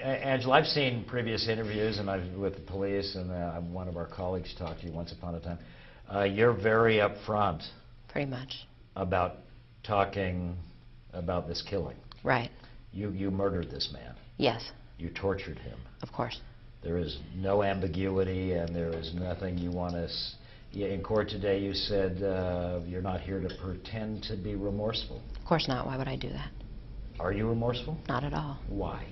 Angela, I've seen previous interviews and with the police, and one of our colleagues talked to you once upon a time. You're very upfront. Pretty much. About talking about this killing. Right. You murdered this man. Yes. You tortured him. Of course. There is no ambiguity, and there is nothing you want to... In court today, you said you're not here to pretend to be remorseful. Of course not. Why would I do that? Are you remorseful? Not at all. Why?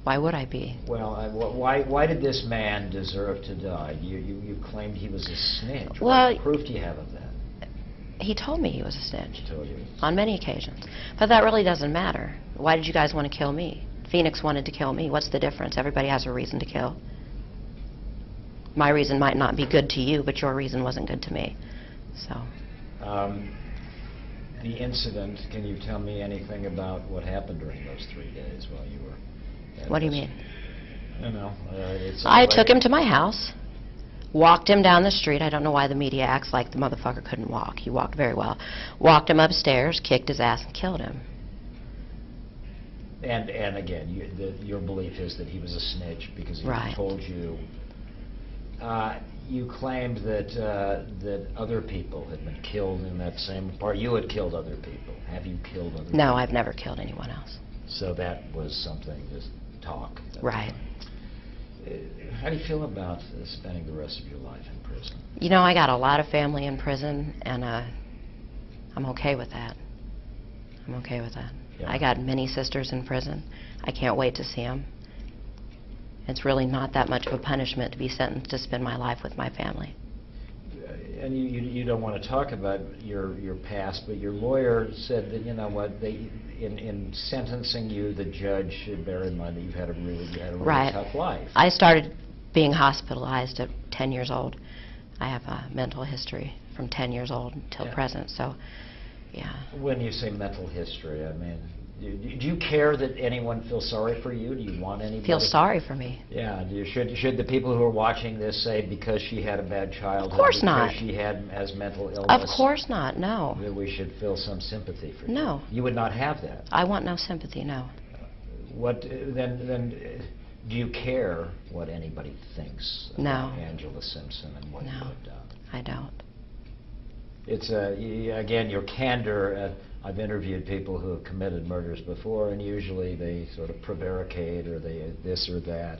Why would I be? Well, why did this man deserve to die? You claimed he was a snitch. Well, what proof do you have of that? He told me he was a snitch. He told you. On many occasions. But that really doesn't matter. Why did you guys want to kill me? Phoenix wanted to kill me. What's the difference? Everybody has a reason to kill. My reason might not be good to you, but your reason wasn't good to me. So. The incident, can you tell me anything about what happened during those 3 days while you were... What do you mean? I don't know. I took him to my house, walked him down the street. I don't know why the media acts like the motherfucker couldn't walk. He walked very well. Walked him upstairs, kicked his ass, and killed him. And again, your belief is that he was a snitch because he Right. told you... you claimed that other people had been killed in that same part. You had killed other people. Have you killed other people? No, I've never killed anyone else. So that was something to talk. Right. How do you feel about spending the rest of your life in prison? You know, I got a lot of family in prison, and I'm okay with that. I'm okay with that. Yeah. I got many sisters in prison. I can't wait to see them. It's really not that much of a punishment to be sentenced to spend my life with my family. And you don't want to talk about your past, but your lawyer said that, you know what, in sentencing you, the judge should bear in mind that you've had a really Right. tough life. I started being hospitalized at 10 years old. I have a mental history from 10 years old until present, so yeah. When you say mental history, I mean, do you care that anyone feels sorry for you? Do you want anybody? Feel sorry for me. Yeah. Should the people who are watching this say because she had a bad childhood, Of course not. because she has mental illness? Of course not, no. That we should feel some sympathy for you? No. You would not have that? I want no sympathy, no. What then? Do you care what anybody thinks about No. Angela Simpson and what you have done? I don't. It's again your candor. I've interviewed people who have committed murders before, and usually they sort of prevaricate or they this or that.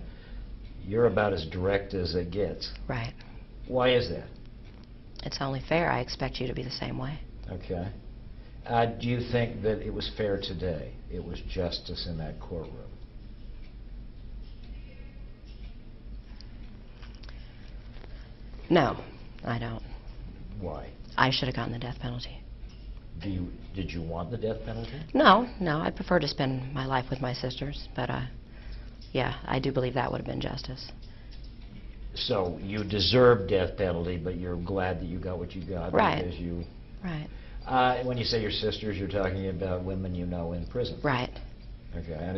You're about as direct as it gets. Right. Why is that? It's only fair. I expect you to be the same way. Okay. Do you think that it was fair today? It was justice in that courtroom? No, I don't. Why? I should have gotten the death penalty. Did you want the death penalty? No, I prefer to spend my life with my sisters, but yeah, I do believe that would have been justice. So you deserve death penalty, but you're glad that you got what you got. Right. Because you... Right. When you say your sisters, you're talking about women you know in prison. Right. Okay. And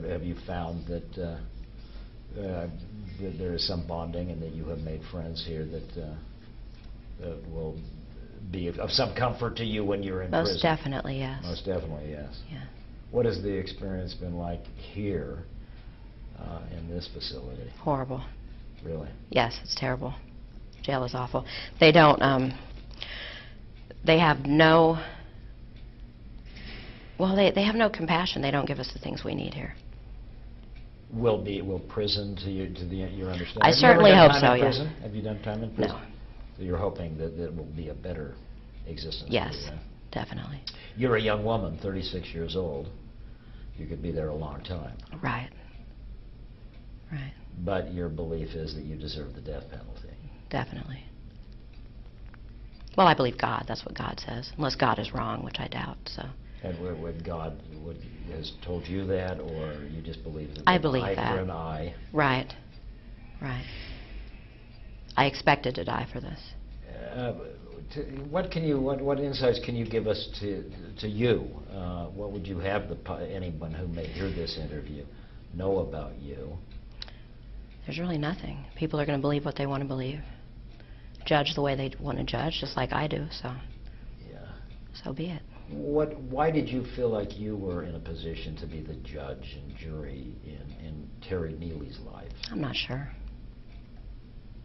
have you found that there is some bonding and that you have made friends here that will be of some comfort to you when you're in prison? Most definitely, yes. Most definitely, yes. Yeah. What has the experience been like here in this facility? Horrible. Really? Yes, it's terrible. Jail is awful. They don't, they have no, well, they have no compassion. They don't give us the things we need here. Will prison to your understanding? I certainly hope so, yes. yeah. Have you done time in prison? No. So you're hoping that it will be a better existence Yes, for you, yeah? definitely. You're a young woman, 36 years old. You could be there a long time. Right. Right. But your belief is that you deserve the death penalty. Definitely. Well, I believe God. That's what God says. Unless God is wrong, which I doubt, so. And would God has told you that, or you just believe that? I believe eye that. for an eye? Right. Right. I expected to die for this. What insights can you give us to you? What would you have anyone who may hear this interview know about you? There's really nothing. People are going to believe what they want to believe. Judge the way they want to judge, just like I do, so. Yeah. So be it. Why did you feel like you were in a position to be the judge and jury in Terry Neely's life? I'm not sure.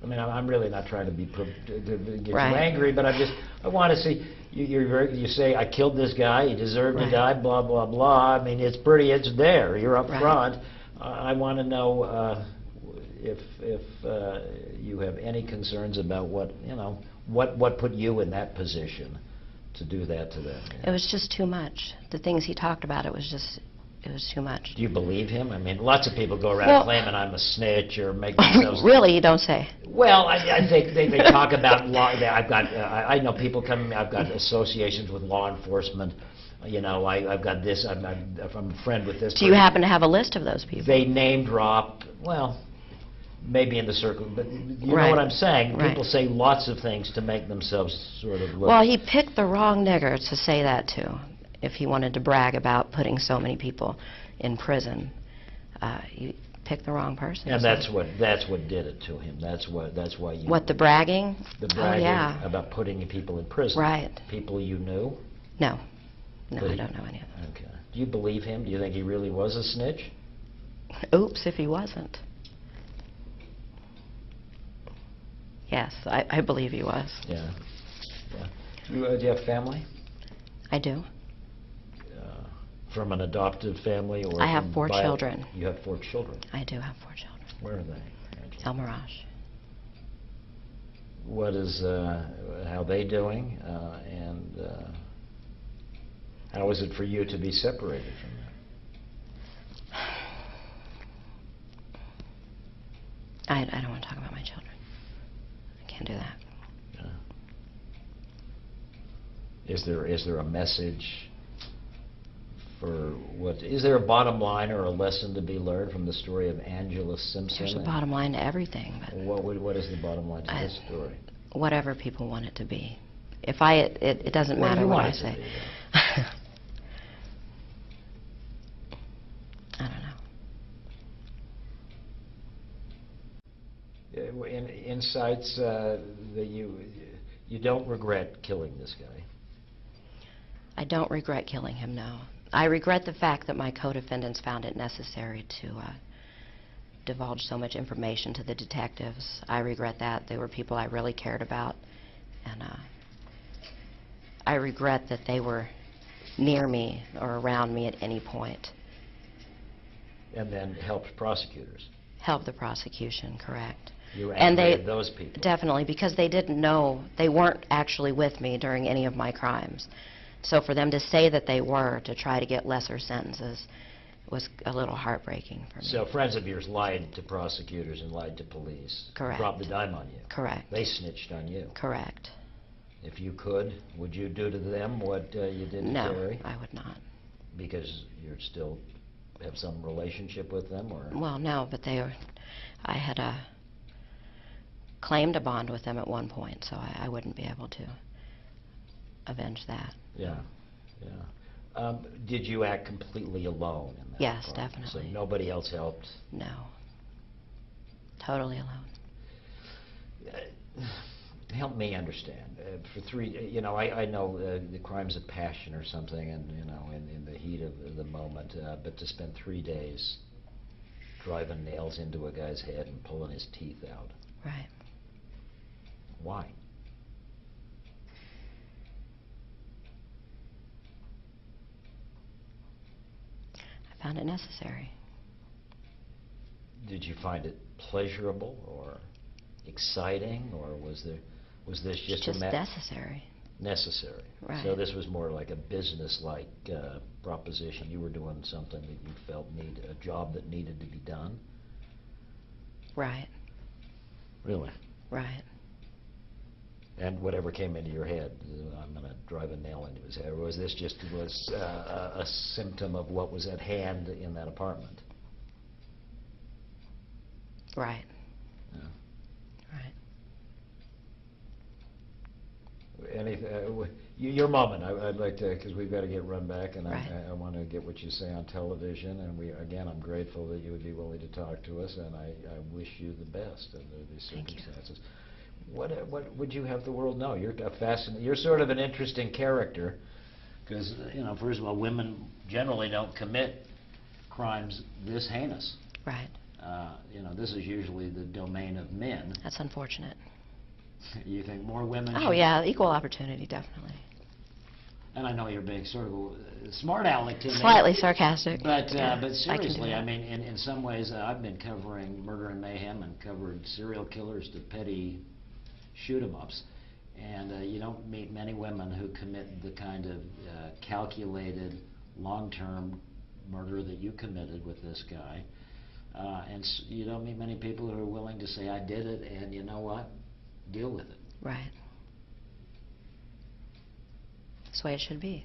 I mean, I'm really not trying to be to get Right. you angry, but I want to see you say I killed this guy, he deserved to Right. die, blah blah blah. I mean, it's there. You're up Right. front. I want to know if you have any concerns about what put you in that position to do that to them. It was just too much. The things he talked about, it was too much. Do you believe him? I mean, lots of people go around Well- claiming I'm a snitch or make themselves. Really, you don't say. Well, I think they talk about law. I've got I know people come. I've got associations with law enforcement. I've got this. I'm a friend with this. Do you person. happen to have a list of those people? They name drop. Well, maybe in the circle, but you know Right. what I'm saying. Right. People say lots of things to make themselves sort of look. Well, he picked the wrong nigger to say that to, if he wanted to brag about putting so many people in prison. He picked the wrong person. and so- that's what did it to him. That's why you. What, the bragging? The Oh, bragging yeah. about putting people in prison. Right. People you knew. No. No, But I he- don't know any of them. Okay. Do you believe him? Do you think he really was a snitch? Oops, if he wasn't. Yes, I believe he was. Yeah. Yeah. Do you have family? I do. From an adoptive family or? I have from 4 children. You have 4 children. I do have 4 children. Where are they? El Mirage. What is, how they doing? And how is it for you to be separated from them? I don't want to talk about my children. I can't do that. Yeah. Is there a message for is there a bottom line or a lesson to be learned from the story of Angela Simpson? There's a bottom line to everything, but What is the bottom line to this story? whatever people want it to be. It doesn't What do matter you what want I it to say. be, I don't know. Insights that you don't regret killing this guy. I don't regret killing him, no. I regret the fact that my co-defendants found it necessary to divulge so much information to the detectives. I regret that. They were people I really cared about. And I regret that they were near me or around me at any point. And then helped prosecutors. Help the prosecution, correct. You were And angry they at those people. Definitely, because they didn't know, they weren't actually with me during any of my crimes. So for them to say that they were, to try to get lesser sentences, was a little heartbreaking for me. So friends of yours lied to prosecutors and lied to police. Correct. Dropped the dime on you. Correct. They snitched on you. Correct. If you could, would you do to them what you did to No, Terry? I would not. Because you still have some relationship with them, or? Well, no, but I had claimed a bond with them at one point, so I wouldn't be able to avenge that. Yeah, yeah. Did you act completely alone in that? Yes, apartment? definitely. So nobody else helped? No. Totally alone. Help me understand. For 3, I know the crimes of passion or something, and in the heat of the moment. But to spend 3 days driving nails into a guy's head and pulling his teeth out. Right. Why? I found it necessary. Did you find it pleasurable or exciting, or was this just Just necessary. necessary? Right. So this was more like a business-like proposition. You were doing something that you felt a job that needed to be done. Right. Really? Right. And whatever came into your head, I'm going to drive a nail into his head. Or was this just a symptom of what was at hand in that apartment? Right. Yeah. Right. Your moment. I'd like to, because we've got to get run back, and Right. I want to get what you say on television. And I'm grateful that you would be willing to talk to us, and I wish you the best under these Thank you. circumstances. What would you have the world know? You're sort of an interesting character. Because, first of all, women generally don't commit crimes this heinous. Right. This is usually the domain of men. That's unfortunate. You think more women Oh, should- yeah, equal opportunity, definitely. And I know you're being sort of a smart aleck to me. Slightly sarcastic. But Yeah, but I can do seriously, I that. mean, in some ways, I've been covering murder and mayhem and covered serial killers to petty shoot-'em-ups, and you don't meet many women who commit the kind of calculated, long-term murder that you committed with this guy, and you don't meet many people who are willing to say, "I did it," and you know what? Deal with it. Right. That's the way it should be,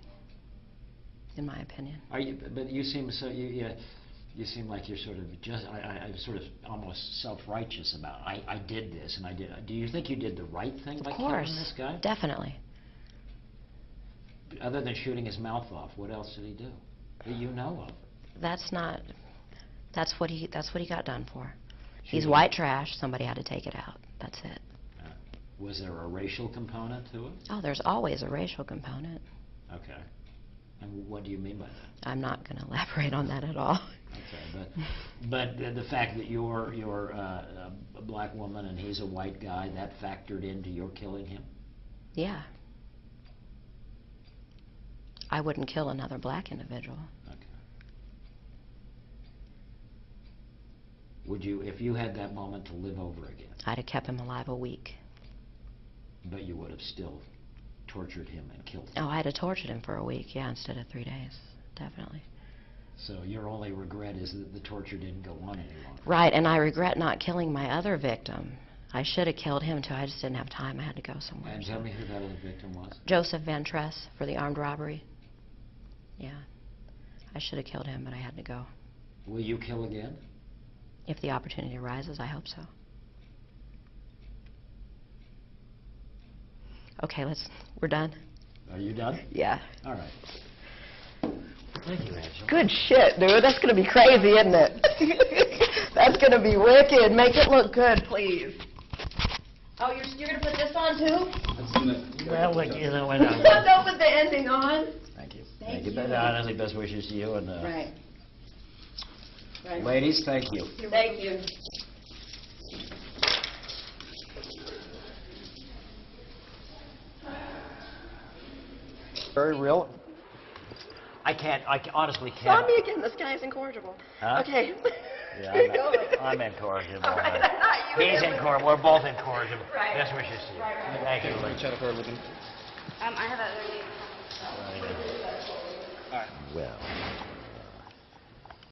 in my opinion. But you seem so you seem like you're sort of just I'm sort of almost self-righteous about I did this and I did. Do you think you did the right thing by Of killing course. this guy? Definitely. Other than shooting his mouth off, what else did he do that you know of? That's what he got done for. He's Shooting. white trash. Somebody had to take it out. That's it. Was there a racial component to it? Oh, there's always a racial component. Okay. And what do you mean by that? I'm not going to elaborate on that at all. Okay, but the fact that you're a black woman and he's a white guy, that factored into your killing him? Yeah. I wouldn't kill another black individual. Okay. Would you, if you had that moment to live over again, I'd have kept him alive a week. but you would have still tortured him and killed him? Oh, I'd have tortured him for a week, yeah, instead of 3 days. Definitely. So your only regret is that the torture didn't go on any longer? Right, and I regret not killing my other victim. I should have killed him too. I just didn't have time. I had to go somewhere. And tell me who that other victim was? Joseph Van Tress for the armed robbery. Yeah. I should have killed him, but I had to go. Will you kill again? If the opportunity arises, I hope so. Okay, we're done? Are you done? Yeah. All right. Thank you, Angela. Good shit, dude. That's going to be crazy, isn't it? That's going to be wicked. Make it look good, please. Oh, you're going to put this on, too? Well, look, Don't put the ending on. Thank you. Thank you. you. Honestly, best wishes to you. And Right. ladies, thank you. Thank you. Very real. I honestly can't. Saw me again. This guy's incorrigible. Huh? Okay. Yeah, Keep going. I'm incorrigible. All right, not you. He's incorrigible. We're both incorrigible. Right. Best wishes to you. Right. Thank you. I have a. Well.